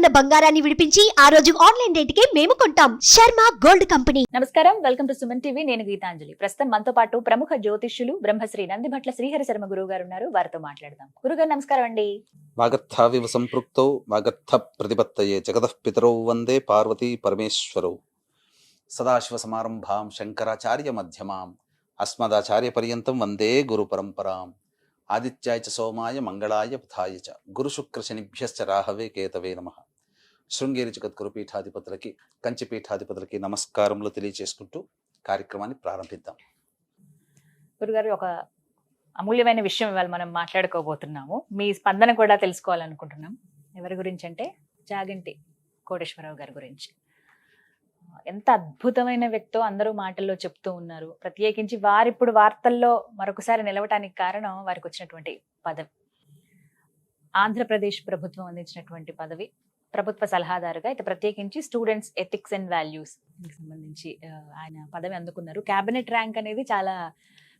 ఉన్న బంగారాన్ని విడిపించి ఆ రోజు ఆన్లైన్ రేటుకే మేము కొంటాం. Sharma gold company. నమస్కారం, వెల్కమ్ టు సుమన్ టీవీ. నేను గీతాంజలి. ప్రస్తుతం మనతో పాటు ప్రముఖ జ్యోతిష్యులు బ్రహ్మశ్రీ నందిభట్ల శ్రీహరి శర్మ గురువు గారు ఉన్నారు. వారితో మాట్లాడదాం. గురుగారు నమస్కారం అండి. వాగర్థావివ సంపృక్తౌ వాగర్థ ప్రతిపత్తయే జగతః పితరౌ వందే పార్వతీ పరమేశ్వరౌ. సదాశివ సమారంభాం శంకరాచార్య మధ్యమాం అస్మదాచార్య పర్యంతం వందే గురు పరంపరాం. ఆదిత్యాయ చ సోమాయ మంగళాయ బుధాయ చ గురు శుక్ర శనిభ్యశ్చ రాహవే కేతవే నమః. శృంగేరి జగద్గురు పీఠాధిపతులకి, కంచి పీఠాధిపతులకి నమస్కారములు తెలియజేసుకుంటూ కార్యక్రమాన్ని ప్రారంభిద్దాం. గురుగారు, ఒక అమూల్యమైన విషయం ఇవాళ మనం మాట్లాడుకోబోతున్నాము. మీ స్పందన కూడా తెలుసుకోవాలనుకుంటున్నాం. ఎవరి గురించి అంటే చాగంటి కోటేశ్వరరావు గారి గురించి. ఎంత అద్భుతమైన వ్యక్తో అందరూ మాటల్లో చెప్తూ ఉన్నారు. ప్రత్యేకించి వారిప్పుడు వార్తల్లో మరొకసారి నిలవటానికి కారణం వారికి వచ్చినటువంటి పదవి. ఆంధ్రప్రదేశ్ ప్రభుత్వం అందించినటువంటి పదవి. ప్రభుత్వ సలహాదారుగా అయితే ప్రత్యేకించి స్టూడెంట్స్ ఎథిక్స్ అండ్ వాల్యూస్ సంబంధించి ఆయన పదవి అందుకున్నారు. క్యాబినెట్ ర్యాంక్ అనేది చాలా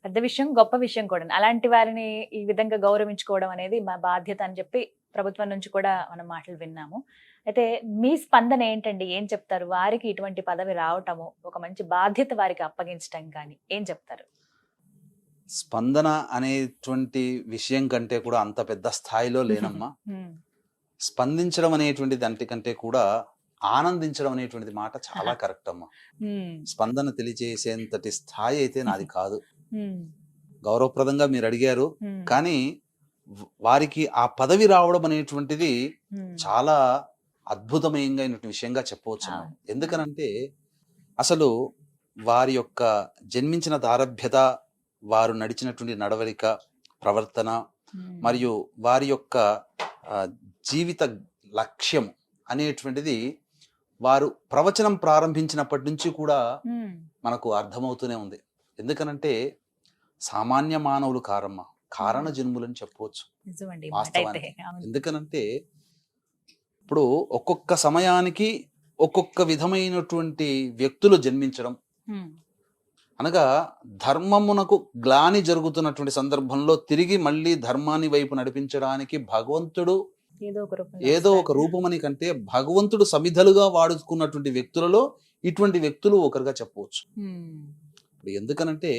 పెద్ద విషయం, గొప్ప విషయం కూడా. అలాంటి వారిని ఈ విధంగా గౌరవించుకోవడం అనేది మా బాధ్యత అని చెప్పి ప్రభుత్వం నుంచి కూడా మనం మాటలు విన్నాము. అయితే మీ స్పందన ఏంటండి? ఏం చెప్తారు? వారికి ఇటువంటి పదవి రావటము, ఒక మంచి బాధ్యత వారికి అప్పగించటం కానీ ఏం చెప్తారు? స్పందన అనేటువంటి విషయం కంటే కూడా అంత పెద్ద స్థాయిలో లేనమ్మా. స్పందించడం అనేటువంటి దానికంటే కూడా ఆనందించడం అనేటువంటిది మాట చాలా కరెక్ట్ అమ్మా. స్పందన తెలియజేసేంతటి స్థాయి అయితే నాది కాదు. గౌరవప్రదంగా మీరు అడిగారు, కానీ వారికి ఆ పదవి రావడం అనేటువంటిది చాలా అద్భుతమైన విషయంగా చెప్పవచ్చు. ఎందుకనంటే అసలు వారి యొక్క జన్మించిన దారభ్యత, వారు నడిచినటువంటి నడవడిక, ప్రవర్తన మరియు వారి యొక్క జీవిత లక్ష్యం అనేటువంటిది వారు ప్రవచనం ప్రారంభించినప్పటి నుంచి కూడా మనకు అర్థమవుతూనే ఉంది. ఎందుకనంటే సామాన్య మానవులు కారమ్మ, కారణ జన్ములని చెప్పవచ్చు వాస్తవానికి. ఎందుకనంటే ఇప్పుడు ఒక్కొక్క సమయానికి ఒక్కొక్క విధమైనటువంటి వ్యక్తులు జన్మించడం, అనగా ధర్మమునకు గ్లాని జరుగుతున్నటువంటి సందర్భంలో తిరిగి మళ్ళీ ధర్మాన్ని వైపు నడిపించడానికి భగవంతుడు ఏదో ఒక రూపమని కంటే భగవంతుడు సమిధలుగా వాడుకున్నటువంటి వ్యక్తులలో ఇటువంటి వ్యక్తులు ఒకరుగా చెప్పవచ్చు. ఇప్పుడు ఎందుకనంటే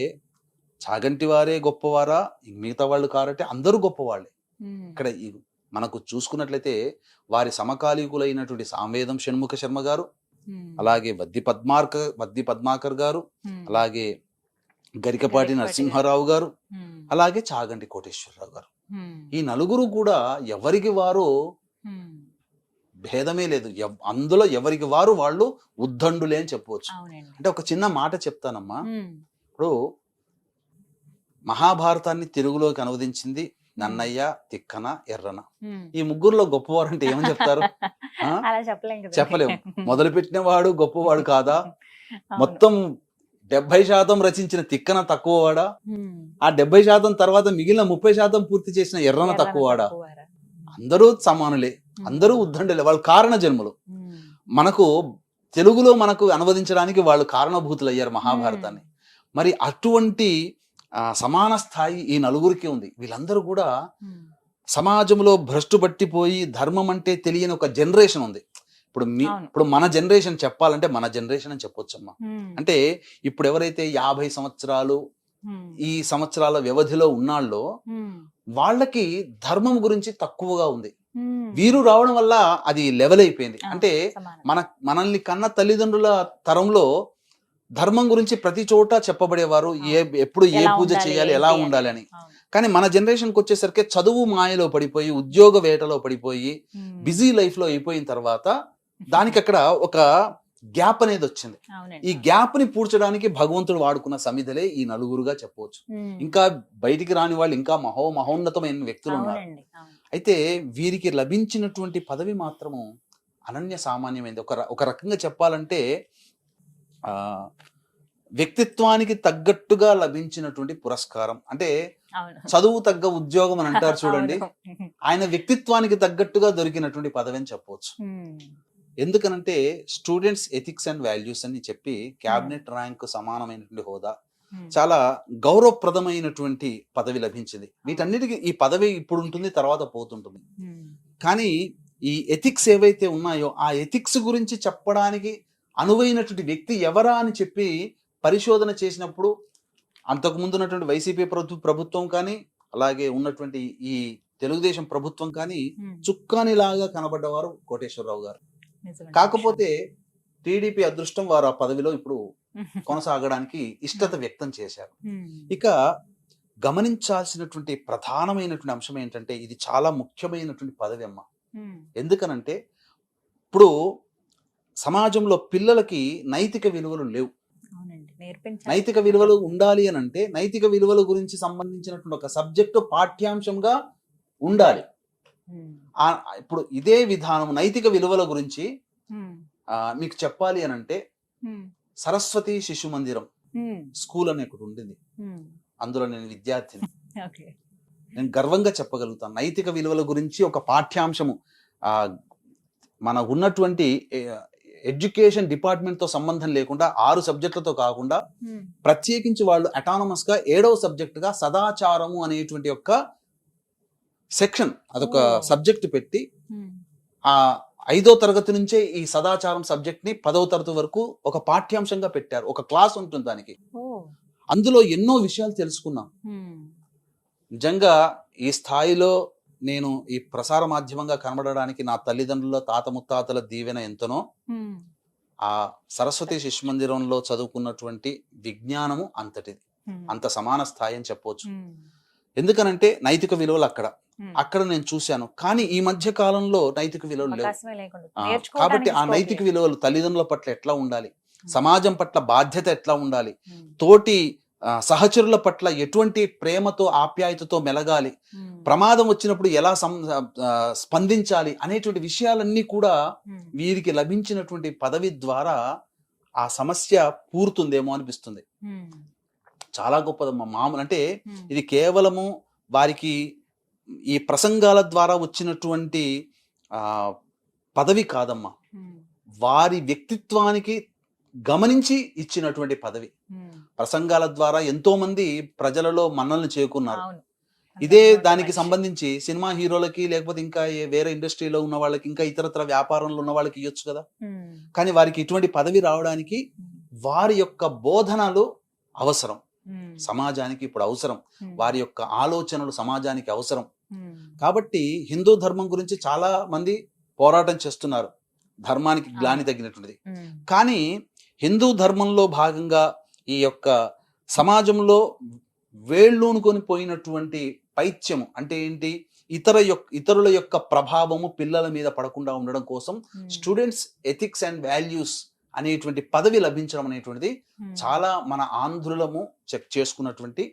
చాగంటి వారే గొప్పవారా, మిగతా వాళ్ళు కారంటే అందరూ గొప్పవాళ్ళే. ఇక్కడ మనకు చూసుకున్నట్లయితే వారి సమకాలీకులైనటువంటి సామవేదం షణ్ముఖ శర్మ గారు, అలాగే వద్ది పద్మాకర్ గారు, అలాగే గరికపాటి నరసింహారావు గారు, అలాగే చాగంటి కోటేశ్వరరావు గారు. ఈ నలుగురు కూడా ఎవరికి వారు భేదమే లేదు. అందులో ఎవరికి వారు వాళ్ళు ఉద్దండులే అని చెప్పవచ్చు. అంటే ఒక చిన్న మాట చెప్తానమ్మా. ఇప్పుడు మహాభారతాన్ని తెలుగులోకి అనువదించింది నన్నయ్య, తిక్కన, ఎర్రన. ఈ ముగ్గురులో గొప్పవారు అంటే ఏమని చెప్తారు? చెప్పలేము. మొదలుపెట్టిన వాడు గొప్పవాడు కాదా? మొత్తం 70% రచించిన తిక్కన తక్కువవాడా? ఆ 70% తర్వాత మిగిలిన 30% పూర్తి చేసిన ఎర్రన తక్కువవాడా? అందరూ సమానులే, అందరూ ఉద్దండులే. వాళ్ళు కారణ జన్మలు. మనకు తెలుగులో మనకు అనువదించడానికి వాళ్ళు కారణభూతులు అయ్యారు మహాభారతాన్ని. మరి అటువంటి సమాన స్థాయి ఈ నలుగురికి ఉంది. వీళ్ళందరూ కూడా సమాజంలో భ్రష్టు పట్టిపోయి ధర్మం అంటే తెలియని ఒక జనరేషన్ ఉంది. ఇప్పుడు మన జనరేషన్ చెప్పాలంటే మన జనరేషన్ అని చెప్పొచ్చమ్మా. అంటే ఇప్పుడు ఎవరైతే 50 సంవత్సరాలు ఈ సంవత్సరాల వ్యవధిలో ఉన్నాళ్ళో వాళ్ళకి ధర్మం గురించి తక్కువగా ఉంది. వీరు రావడం వల్ల అది లెవెల్ అయిపోయింది. అంటే మనల్ని కన్న తల్లిదండ్రుల తరంలో ధర్మం గురించి ప్రతి చోట చెప్పబడేవారు, ఎప్పుడు ఏ పూజ చేయాలి, ఎలా ఉండాలి అని. కానీ మన జనరేషన్కి వచ్చేసరికి చదువు మాయలో పడిపోయి, ఉద్యోగ వేటలో పడిపోయి, బిజీ లైఫ్ లో అయిపోయిన తర్వాత దానికి అక్కడ ఒక గ్యాప్ అనేది వచ్చింది. ఈ గ్యాప్ ని పూడ్చడానికి భగవంతుడు వాడుకున్న సమిధలే ఈ నలుగురుగా చెప్పవచ్చు. ఇంకా బయటికి రాని వాళ్ళు ఇంకా మహోన్నతమైన వ్యక్తులు ఉన్నారు. అయితే వీరికి లభించినటువంటి పదవి మాత్రము అనన్య సామాన్యమైనది. ఒక రకంగా చెప్పాలంటే వ్యక్తిత్వానికి తగ్గట్టుగా లభించినటువంటి పురస్కారం. అంటే చదువు తగ్గ ఉద్యోగం అని అంటారు చూడండి, ఆయన వ్యక్తిత్వానికి తగ్గట్టుగా దొరికినటువంటి పదవి అని చెప్పవచ్చు. ఎందుకనంటే స్టూడెంట్స్ ఎథిక్స్ అండ్ వాల్యూస్ అని చెప్పి క్యాబినెట్ ర్యాంక్ సమానమైనటువంటి హోదా, చాలా గౌరవప్రదమైనటువంటి పదవి లభించింది. వీటన్నిటికీ ఈ పదవి ఇప్పుడు ఉంటుంది, తర్వాత పోతుంటుంది. కానీ ఈ ఎథిక్స్ ఏవైతే ఉన్నాయో ఆ ఎథిక్స్ గురించి చెప్పడానికి అనువైనటువంటి వ్యక్తి ఎవరా అని చెప్పి పరిశోధన చేసినప్పుడు అంతకుముందు ఉన్నటువంటి వైసీపీ ప్రభుత్వం కానీ అలాగే ఉన్నటువంటి ఈ తెలుగుదేశం ప్రభుత్వం కానీ చుక్కానిలాగా కనబడ్డవారు కోటేశ్వరరావు గారు. కాకపోతే టీడీపీ అదృష్టం వారు ఆ పదవిలో ఇప్పుడు కొనసాగడానికి ఇష్టత వ్యక్తం చేశారు. ఇక గమనించాల్సినటువంటి ప్రధానమైనటువంటి అంశం ఏంటంటే ఇది చాలా ముఖ్యమైనటువంటి పదవి అమ్మ. ఎందుకనంటే ఇప్పుడు సమాజంలో పిల్లలకి నైతిక విలువలు లేవు. నైతిక విలువలు ఉండాలి అని అంటే నైతిక విలువల గురించి సంబంధించినటువంటి ఒక సబ్జెక్టు పాఠ్యాంశంగా ఉండాలి. ఇప్పుడు ఇదే విధానం నైతిక విలువల గురించి మీకు చెప్పాలి అని అంటే సరస్వతి శిశు మందిరం స్కూల్ అనే ఒకటి ఉండింది. అందులో నేను విద్యార్థిని. నేను గర్వంగా చెప్పగలుగుతాను నైతిక విలువల గురించి ఒక పాఠ్యాంశము మన ఉన్నటువంటి ఎడ్యుకేషన్ డిపార్ట్మెంట్ తో సంబంధం లేకుండా 6 సబ్జెక్టులతో కాకుండా ప్రత్యేకించి వాళ్ళు అటానమస్ గా 7వ సబ్జెక్ట్ గా సదాచారము అనేటువంటి ఒక సెక్షన్ అదొక సబ్జెక్ట్ పెట్టి ఆ 5వ తరగతి నుంచే ఈ సదాచారం సబ్జెక్ట్ ని 10వ తరగతి వరకు ఒక పాఠ్యాంశంగా పెట్టారు. ఒక క్లాస్ ఉంటుంది దానికి. అందులో ఎన్నో విషయాలు తెలుసుకున్నాం. నిజంగా ఈ స్థాయిలో నేను ఈ ప్రసార మాధ్యమంగా కనబడడానికి నా తల్లిదండ్రుల తాత ముత్తాతల దీవెన ఎంతనో ఆ సరస్వతి శిశు మందిరంలో చదువుకున్నటువంటి విజ్ఞానము అంతటిది. అంత సమాన స్థాయి అని చెప్పవచ్చు. ఎందుకనంటే నైతిక విలువలు అక్కడ నేను చూశాను. కానీ ఈ మధ్య కాలంలో నైతిక విలువలు లేవు. కాబట్టి ఆ నైతిక విలువలు తల్లిదండ్రుల పట్ల ఎట్లా ఉండాలి, సమాజం పట్ల బాధ్యత ఎట్లా ఉండాలి, తోటి సహచరుల పట్ల ఎటువంటి ప్రేమతో ఆప్యాయతతో మెలగాలి, ప్రమాదం వచ్చినప్పుడు ఎలా స్పందించాలి అనేటువంటి విషయాలన్నీ కూడా వీరికి లభించినటువంటి పదవి ద్వారా ఆ సమస్య పూర్తుందేమో అనిపిస్తుంది. చాలా గొప్పదమ్మా. మామూలు అంటే ఇది కేవలము వారికి ఈ ప్రసంగాల ద్వారా వచ్చినటువంటి పదవి కాదమ్మా, వారి వ్యక్తిత్వానికి గమనించి ఇచ్చినటువంటి పదవి. ప్రసంగాల ద్వారా ఎంతో మంది ప్రజలలో మన్నలను చేకున్నారు. ఇదే దానికి సంబంధించి సినిమా హీరోలకి లేకపోతే ఇంకా వేరే ఇండస్ట్రీలో ఉన్న వాళ్ళకి ఇంకా ఇతరత్ర వ్యాపారంలో ఉన్న వాళ్ళకి ఇవ్వచ్చు కదా. కానీ వారికి ఇటువంటి పదవి రావడానికి వారి యొక్క బోధనలు అవసరం, సమాజానికి ఇప్పుడు అవసరం, వారి యొక్క ఆలోచనలు సమాజానికి అవసరం. కాబట్టి హిందూ ధర్మం గురించి చాలా మంది పోరాటం చేస్తున్నారు, ధర్మానికి గ్లాని తగ్గినటువంటిది. కానీ హిందూ ధర్మంలో భాగంగా ఈ యొక్క సమాజంలో వేళ్ళూనుకొని పోయినటువంటి పైత్యము అంటే ఏంటి, ఇతరుల యొక్క ప్రభావము పిల్లల మీద పడకుండా ఉండడం కోసం స్టూడెంట్స్ ఎథిక్స్ అండ్ వాల్యూస్ అనేటువంటి పదవి లభించడం అనేటువంటిది చాలా మన ఆంధ్రులము చెక్ చేసుకున్నటువంటి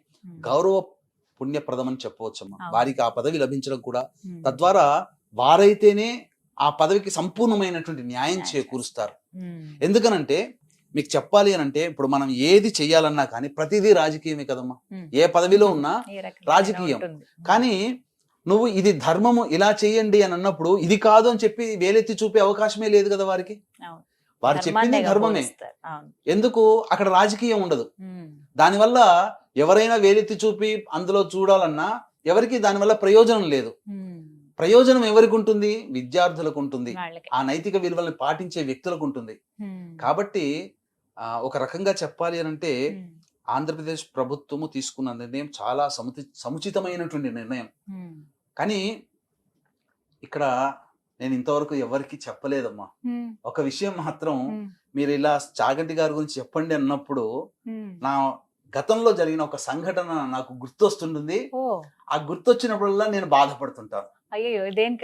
గౌరవ పుణ్యప్రదం అని చెప్పవచ్చమ్మా. వారికి ఆ పదవి లభించడం కూడా తద్వారా వారైతేనే ఆ పదవికి సంపూర్ణమైనటువంటి న్యాయం చేకూరుస్తారు. ఎందుకనంటే మీకు చెప్పాలి అని అంటే ఇప్పుడు మనం ఏది చెయ్యాలన్నా కానీ ప్రతిదీ రాజకీయమే కదమ్మా. ఏ పదవిలో ఉన్నా రాజకీయం. కానీ నువ్వు ఇది ధర్మము ఇలా చెయ్యండి అని అన్నప్పుడు ఇది కాదు అని చెప్పి వేలెత్తి చూపే అవకాశమే లేదు కదా వారికి. వారు చెప్పింది ధర్మమే, ఎందుకు అక్కడ రాజకీయం ఉండదు. దానివల్ల ఎవరైనా వేలెత్తి చూపి అందులో చూడాలన్నా ఎవరికి దానివల్ల ప్రయోజనం లేదు. ప్రయోజనం ఎవరికి ఉంటుంది? విద్యార్థులకు ఉంటుంది, ఆ నైతిక విలువల్ని పాటించే వ్యక్తులకు ఉంటుంది. కాబట్టి ఒక రకంగా చెప్పాలి అని అంటే ఆంధ్రప్రదేశ్ ప్రభుత్వము తీసుకున్న నిర్ణయం చాలా సముచితమైనటువంటి నిర్ణయం. కానీ ఇక్కడ నేను ఇంతవరకు ఎవరికి చెప్పలేదమ్మా. ఒక విషయం మాత్రం, మీరు ఇలా చాగంటి గారి గురించి చెప్పండి అన్నప్పుడు నా గతంలో జరిగిన ఒక సంఘటన నాకు గుర్తొస్తుంటుంది. ఆ గుర్తొచ్చినప్పుడల్లా నేను బాధపడుతుంటాను,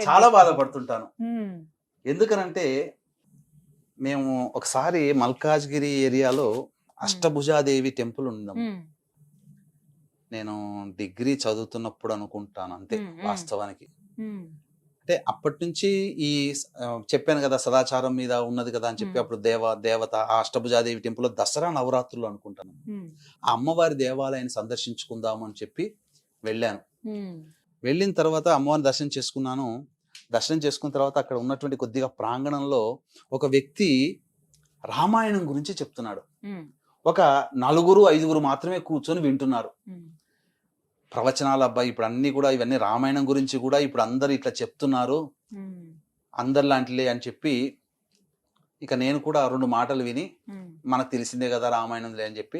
చాలా బాధపడుతుంటాను. ఎందుకనంటే మేము ఒకసారి మల్కాజ్గిరి ఏరియాలో అష్టభుజాదేవి టెంపుల్ ఉందాం. నేను డిగ్రీ చదువుతున్నప్పుడు అనుకుంటాను, అంతే వాస్తవానికి. అంటే అప్పటి నుంచి ఈ చెప్పాను కదా సదాచారం మీద ఉన్నది కదా అని చెప్పి అప్పుడు దేవత ఆ అష్టభుజాదేవి టెంపుల్లో దసరా నవరాత్రులు అనుకుంటాను. ఆ అమ్మవారి దేవాలయాన్ని సందర్శించుకుందాము అని చెప్పి వెళ్ళాను. వెళ్ళిన తర్వాత అమ్మవారిని దర్శనం చేసుకున్నాను. దర్శనం చేసుకున్న తర్వాత అక్కడ ఉన్నటువంటి కొద్దిగా ప్రాంగణంలో ఒక వ్యక్తి రామాయణం గురించి చెప్తున్నాడు. ఒక 4-5 మాత్రమే కూర్చొని వింటున్నారు. ప్రవచనాలు అబ్బాయి ఇప్పుడు అన్ని కూడా ఇవన్నీ రామాయణం గురించి కూడా ఇప్పుడు అందరు ఇట్లా చెప్తున్నారు, అందరిలాంటిలే అని చెప్పి ఇక నేను కూడా 2 మాటలు విని మనకు తెలిసిందే కదా రామాయణంలే అని చెప్పి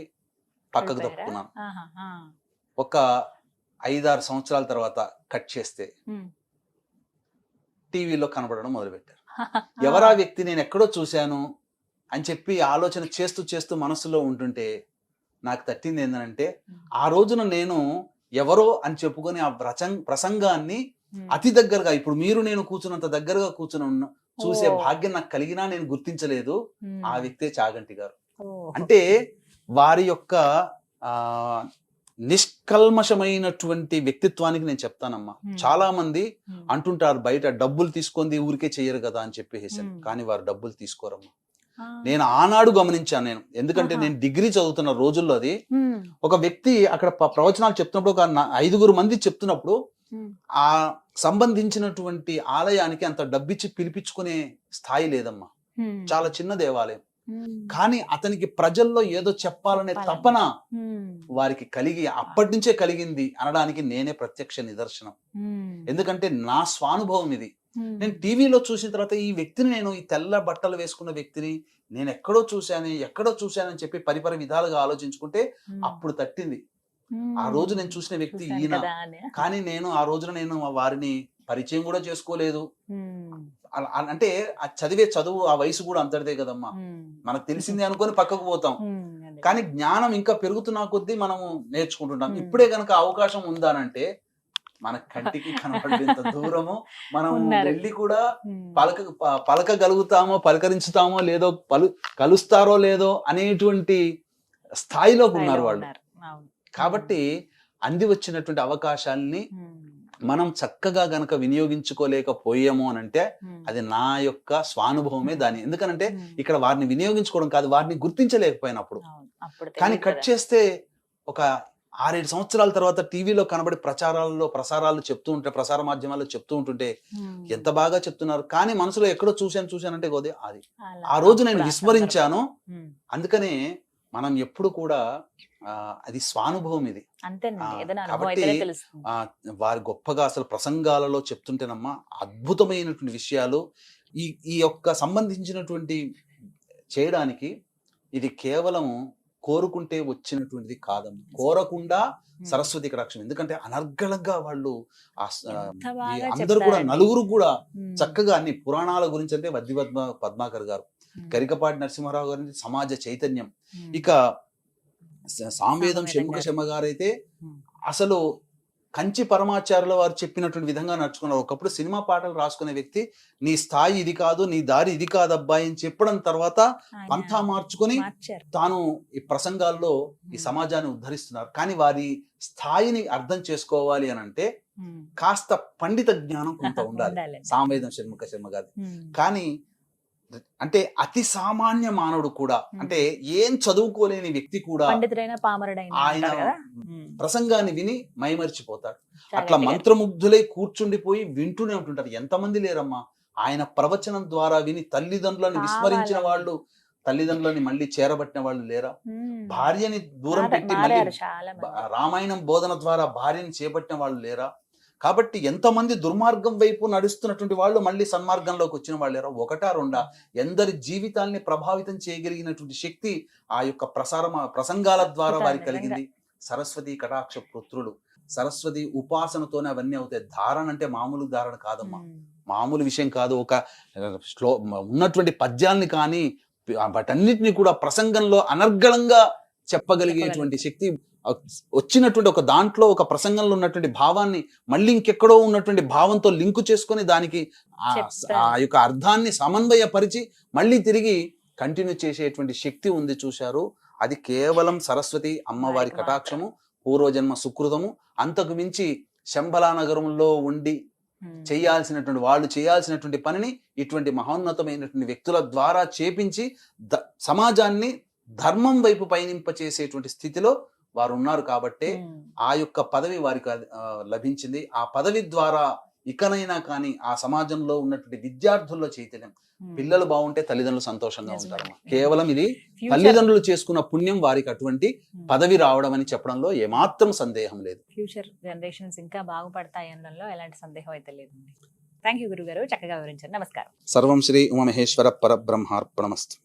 పక్కకు తప్పుకున్నాను. ఒక 5-6 సంవత్సరాల తర్వాత కట్ చేస్తే టీవీలో కనబడడం మొదలుపెట్టారు. ఎవరా వ్యక్తి, నేను ఎక్కడో చూశాను అని చెప్పి ఆలోచన చేస్తూ చేస్తూ మనసులో ఉంటుంటే నాకు తట్టింది ఏంటంటే, ఆ రోజున నేను ఎవరో అని చెప్పుకొని ఆ ప్రసంగాన్ని అతి దగ్గరగా, ఇప్పుడు మీరు నేను కూర్చున్నంత దగ్గరగా కూర్చుని ఉన్న చూసే భాగ్యం నాకు కలిగినా నేను గుర్తించలేదు. ఆ వ్యక్తే చాగంటి గారు. అంటే వారి యొక్క నిష్కల్మషమైనటువంటి వ్యక్తిత్వానికి నేను చెప్తానమ్మా. చాలా మంది అంటుంటారు బయట డబ్బులు తీసుకొని ఊరికే చెయ్యరు కదా అని చెప్పేసి, కానీ వారు డబ్బులు తీసుకోరమ్మా. నేను ఆనాడు గమనించాను. నేను ఎందుకంటే నేను డిగ్రీ చదువుతున్న రోజుల్లో అది ఒక వ్యక్తి అక్కడ ప్రవచనాలు చెప్తున్నప్పుడు ఒక 5 మంది చెప్తున్నప్పుడు ఆ సంబంధించినటువంటి ఆలయానికి అంత డబ్బిచ్చి పిలిపించుకునే స్థాయి లేదమ్మా. చాలా చిన్న దేవాలయం, కానీ అతనికి ప్రజల్లో ఏదో చెప్పాలనే తపన వారికి కలిగి అప్పటి నుంచే కలిగింది అనడానికి నేనే ప్రత్యక్ష నిదర్శనం. ఎందుకంటే నా స్వానుభవం ఇది. నేను టీవీలో చూసిన తర్వాత ఈ వ్యక్తిని, నేను ఈ తెల్ల బట్టలు వేసుకున్న వ్యక్తిని నేను ఎక్కడో చూశానని చెప్పి పరిపర విధాలుగా ఆలోచించుకుంటే అప్పుడు తట్టింది. ఆ రోజు నేను చూసిన వ్యక్తి ఈయన, కానీ నేను ఆ రోజున నేను వారిని పరిచయం కూడా చేసుకోలేదు. అంటే ఆ చదువు ఆ వయసు కూడా అంతటిదే కదమ్మా, మనకు తెలిసింది అనుకొని పక్కకు పోతాం. కానీ జ్ఞానం ఇంకా పెరుగుతున్న కొద్దీ మనము నేర్చుకుంటున్నాం. ఇప్పుడే కనుక అవకాశం ఉందానంటే మన కంటికి కనబడేంత దూరము మనం వెళ్ళి కూడా పలకగలుగుతామో, పలకరించుతామో లేదో, కలుస్తారో లేదో అనేటువంటి స్థాయిలోకి ఉన్నారు వాళ్ళు. కాబట్టి అంది వచ్చినటువంటి అవకాశాలని మనం చక్కగా గనక వినియోగించుకోలేకపోయాము అని అంటే అది నా యొక్క స్వానుభవమే దాని. ఎందుకనంటే ఇక్కడ వారిని వినియోగించుకోవడం కాదు, వారిని గుర్తించలేకపోయినప్పుడు. కానీ కట్ చేస్తే ఒక 6-7 సంవత్సరాల తర్వాత టీవీలో కనబడి ప్రసారాలు చెప్తూ ఉంటే, ప్రసార మాధ్యమాల్లో చెప్తూ ఉంటుంటే ఎంత బాగా చెప్తున్నారు. కానీ మనసులో ఎక్కడో చూశానంటే గోదే అది ఆ రోజు నేను విస్మరించాను. అందుకనే మనం ఎప్పుడు కూడా అది స్వానుభవం ఇది. కాబట్టి వారి గొప్పగా అసలు ప్రసంగాలలో చెప్తుంటేనమ్మా అద్భుతమైనటువంటి విషయాలు. ఈ యొక్క సంబంధించినటువంటి చేయడానికి ఇది కేవలం కోరుకుంటే వచ్చినటువంటిది కాదమ్మా. కోరకుండా సరస్వతి కటాక్షం. ఎందుకంటే అనర్గళంగా వాళ్ళు అందరూ కూడా నలుగురు కూడా చక్కగా అన్ని పురాణాల గురించి, అంటే వద్ది పద్మాకర్ గారు, గరికపాటి నరసింహారావు గారి సమాజ చైతన్యం, ఇక సామవేదం షణ్ముఖ శర్మ గారు అయితే అసలు కంచి పరమాచార్యుల వారు చెప్పినటువంటి విధంగా నడుచుకున్నారు. ఒకప్పుడు సినిమా పాటలు రాసుకునే వ్యక్తి నీ స్థాయి ఇది కాదు, నీ దారి ఇది కాదు అబ్బాయి అని చెప్పడం తర్వాత పంథా మార్చుకొని తాను ఈ ప్రసంగాల్లో ఈ సమాజాన్ని ఉద్ధరిస్తున్నారు. కానీ వారి స్థాయిని అర్థం చేసుకోవాలి అని అంటే కాస్త పండిత జ్ఞానం కొంత ఉండాలి. సామవేదం షణ్ముఖ శర్మ గారు కానీ అంటే అతి సామాన్య మానవుడు కూడా, అంటే ఏం చదువుకోలేని వ్యక్తి కూడా ఆయన ప్రసంగాన్ని విని మైమరిచిపోతాడు. అట్లా మంత్రముగ్ధులై కూర్చుండిపోయి వింటూనే ఉంటుంటారు. ఎంతమంది లేరమ్మా ఆయన ప్రవచనం ద్వారా విని తల్లిదండ్రులను విస్మరించిన వాళ్ళు, తల్లిదండ్రులని మళ్ళీ చేరబట్టిన వాళ్ళు లేరా? భార్యని దూరం పెట్టి మళ్ళీ రామాయణం బోధన ద్వారా భార్యని చేపట్టిన వాళ్ళు లేరా? కాబట్టి ఎంతమంది దుర్మార్గం వైపు నడుస్తున్నటువంటి వాళ్ళు మళ్ళీ సన్మార్గంలోకి వచ్చిన వాళ్ళు లేరా? 1-2 ఎందరి జీవితాల్ని ప్రభావితం చేయగలిగినటువంటి శక్తి ఆ యొక్క ప్రసంగాల ద్వారా వారికి కలిగింది. సరస్వతి కటాక్ష పుత్రులు, సరస్వతి ఉపాసనతోనే అవన్నీ అవుతాయి. ధారణ అంటే మామూలు ధారణ కాదమ్మా, మామూలు విషయం కాదు. ఒక ఉన్నటువంటి పద్యాల్ని కానీ వాటన్నిటిని కూడా ప్రసంగంలో అనర్గళంగా చెప్పగలిగేటువంటి శక్తి వచ్చినటువంటి ఒక దాంట్లో, ఒక ప్రసంగంలో ఉన్నటువంటి భావాన్ని మళ్ళీ ఇంకెక్కడో ఉన్నటువంటి భావంతో లింకు చేసుకొని దానికి ఆ యొక్క అర్థాన్ని సమన్వయపరిచి మళ్ళీ తిరిగి కంటిన్యూ చేసేటువంటి శక్తి ఉంది. చూశారు, అది కేవలం సరస్వతి అమ్మవారి కటాక్షము, పూర్వజన్మ సుకృతము. అంతకు మించి శంబలానగరంలో ఉండి వాళ్ళు చేయాల్సినటువంటి పనిని ఇటువంటి మహోన్నతమైనటువంటి వ్యక్తుల ద్వారా చేపించి సమాజాన్ని ధర్మం వైపు పయనింపచేసేటువంటి స్థితిలో వారు ఉన్నారు. కాబట్టి ఆ యొక్క పదవి వారికి లభించింది. ఆ పదవి ద్వారా ఇకనైనా కానీ ఆ సమాజంలో ఉన్నటువంటి విద్యార్థుల్లో చైతన్యం, పిల్లలు బాగుంటే తల్లిదండ్రులు సంతోషంగా ఉంటారు. కేవలం ఇది తల్లిదండ్రులు చేసుకున్న పుణ్యం వారికి అటువంటి పదవి రావడం అని చెప్పడంలో ఏమాత్రం సందేహం లేదు. ఫ్యూచర్ జనరేషన్స్ ఇంకా బాగుపడతాయి అనడంలో ఎలాంటి సందేహం అయితే లేదండి. థ్యాంక్ యూ గురుగారు, చక్కగా వివరించారు. నమస్కారం. సర్వం శ్రీ ఉమామహేశ్వర పరబ్రహ్మార్పణమస్తు.